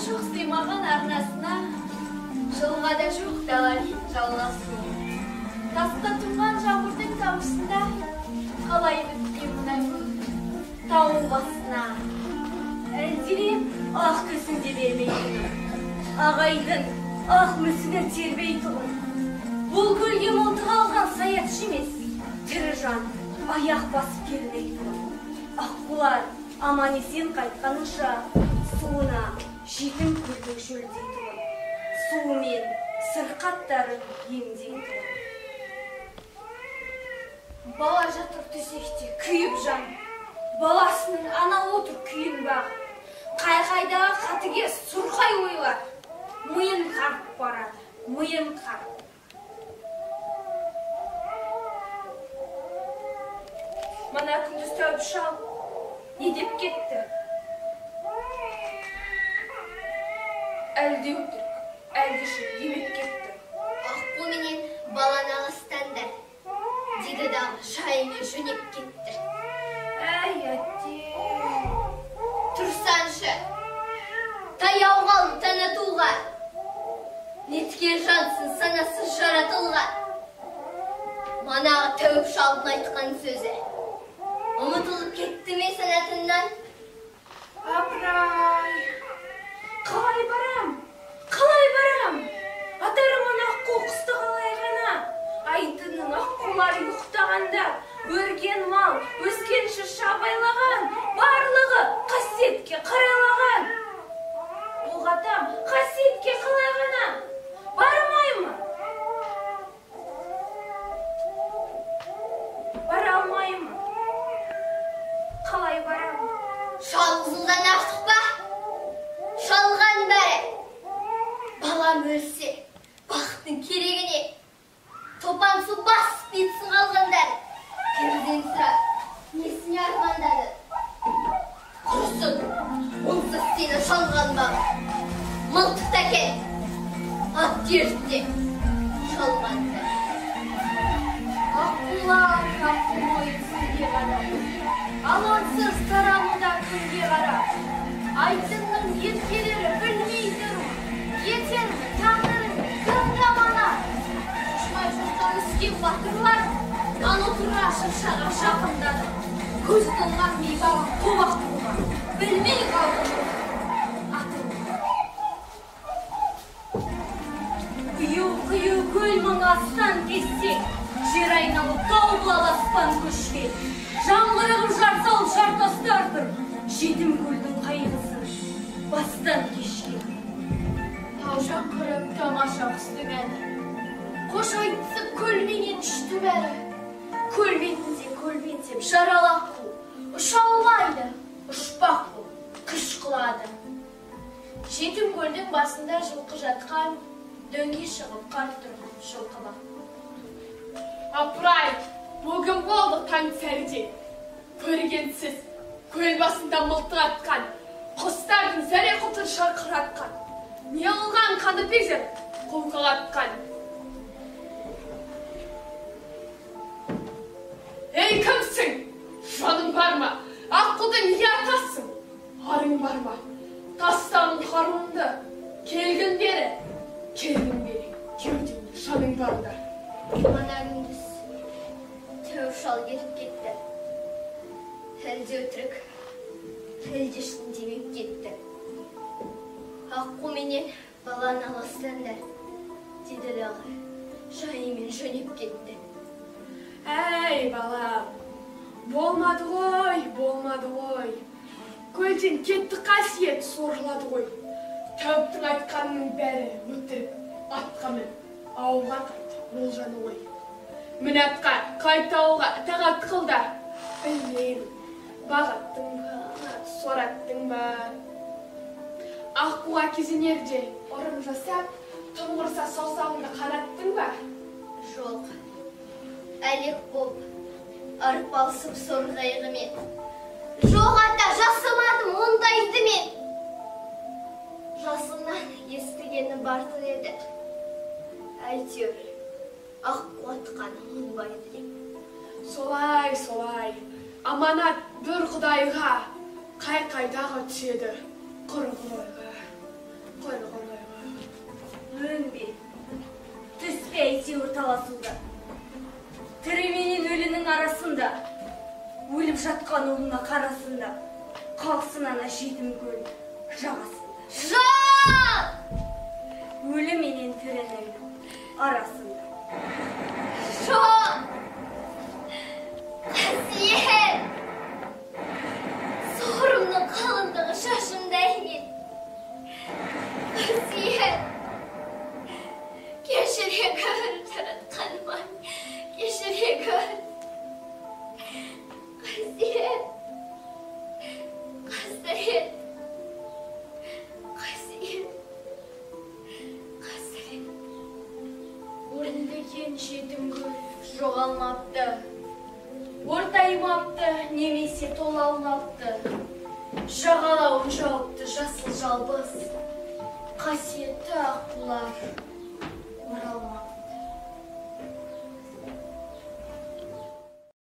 жоқ сыймаған арнасына, жылға да жоқ даламен жалғасу. Тасқа тұрған жамырдың тамшысында, қалай біткен мына көк тау басына. Әлдилеп ақ көзіңде бермейтін, ағайдың ақ мүсіні тербейтін. Бұл көлге мылтық алған саятшы емес, тірі жан аяқ басып келмейтін. Аққулар аман есен қайтқанынша, суына жетім көлдің шөлдейтін. Суымен сырқаттарын емдейтін. Бала жатыр төсекте күйіп жан, баласының анау отыр күйін бағып. Қай-қайдағы қатыгез сұрқай ойлар, миын қарып барады, миын қарып. Мана күндіз тәуіп шал, не деп кетті? Әлде өтірік, әлде шын демеп кетті. Аққу менен баланы алыстандар, деді дағы шайымен жөнеп кетті. Әй, әтте. Тұрсаншы, таяу қалын танытуға, неткен жансың санасыз жаратылған. Манағы тәуіп шалдың айтқан сөзі ұмытылып кетті ме санатынан? Апырай, қалай барам? Қалай барам? Атарымын аққу құсты қалай ғана? Айдының аққулары ұйықтағанда, өрген мал, өскен шырша байлаған, барлығы қасиетке қарайлаған. Оғатам, қасиетке қалай ғана? Бармаймы? Бара алмаймы? Қалай барам? Жалғызылдан артық ба? Жалған бәрі. Балам өлсе, бақыттың керегіне, топан су басып кетсін қалғандар. Перден сұрап, несіне армандады? Құрсын, онсыз сені шалған бағым. Мылтық тәкен, ат дертте шалғандар. Аққулар, аққу ойын сізге қарап, алаңсыз тарамуда күнге қарап. Айдынның еркелері білмей тұру, етенің таңырың кімді мана. Шұшмай жұрттан үскен батырлар, ан отыра шыршаға жақындады. Көз толған мейбағын тобақ туға, білмей қалды. Құю көл мың астан кессек, жер айналып тау бұлал аспан көшкен. Жаңғырығып жарсал жартастар тұр, жетім көлдің қайғысын бастан кешкен. Тау жаңғырып тамаша құстың әні, қош айтысып көлменен үшті бәрі. Көлбенсеп жаралақ қу, ұша алмайды, ұшпақ қу, күш қылады. Жетім көлдің басында жылқы жатқан, дөңге шығып қарып тұрған жылқы бар. Апырай, бүгін болды таң сәрде. Көргенсіз, көл басында мылтық атқан, құстардың зәре құтын шарқыратқан. Не қылған қаныпезер қолқалатқан. Ей, кімсің? Жаның бар ма? Аққуды неге атасың? Арың бар ма? Тастағын қаруыңды, келгін бері, кеудеңде жаның барда. Мана күндіз тәуіп шал келіп кетті. Әлде өтірік, әлде шын демеп кетті. Аққу менен баланы алыстандар, деді дағы жайымен жөнеп кетті. Әй, балам, болмады ғой. Көлден кетті қасиет сорлады ғой. Тәуіптің айтқанының бәрі өтірік, атқа мін, ауылға қайт, олжаны ғой. Мін атқа, қайт ауылға, тағат қылда. Білмеймін, бағаттың ба, сораттың ба. Аққуға кезенерде ұрым жасап, тұңғырса саусағыңды қанаттың ба? Жоқ, әлек болып, арпалсып сорғайғымен. Жоқ ата, жасымадым ондайды мен. Жасымнан естігені бартын еді. Әйтеуір, аққу атқаны оңбайды деп. Солай, аманат бір құдайға, қай-қайдағы түседі құрғыр ойға. Өнбе, түспе әйтеуір таласуда. Тірі менен өлінің арасында, өліп жатқан ұлына қарасында, қалсын ана жетім көл жағасында. Жан! Өлі менен тірінің арасында. Жан! Қасиет! Сорымның қалыңдығы шашымда екен. Қасиет! Кешіре көр, таратқаныма. Кешіре көр. Қасиет! Қасиет! Қасиет! Қасиет! Өрілдеген жетім көл жоғалмапты. Ортаймапты, немесе толалмапты. Жағалауын жауыпты жасыл жалбыз. Қасиетті аққулар оралмапты.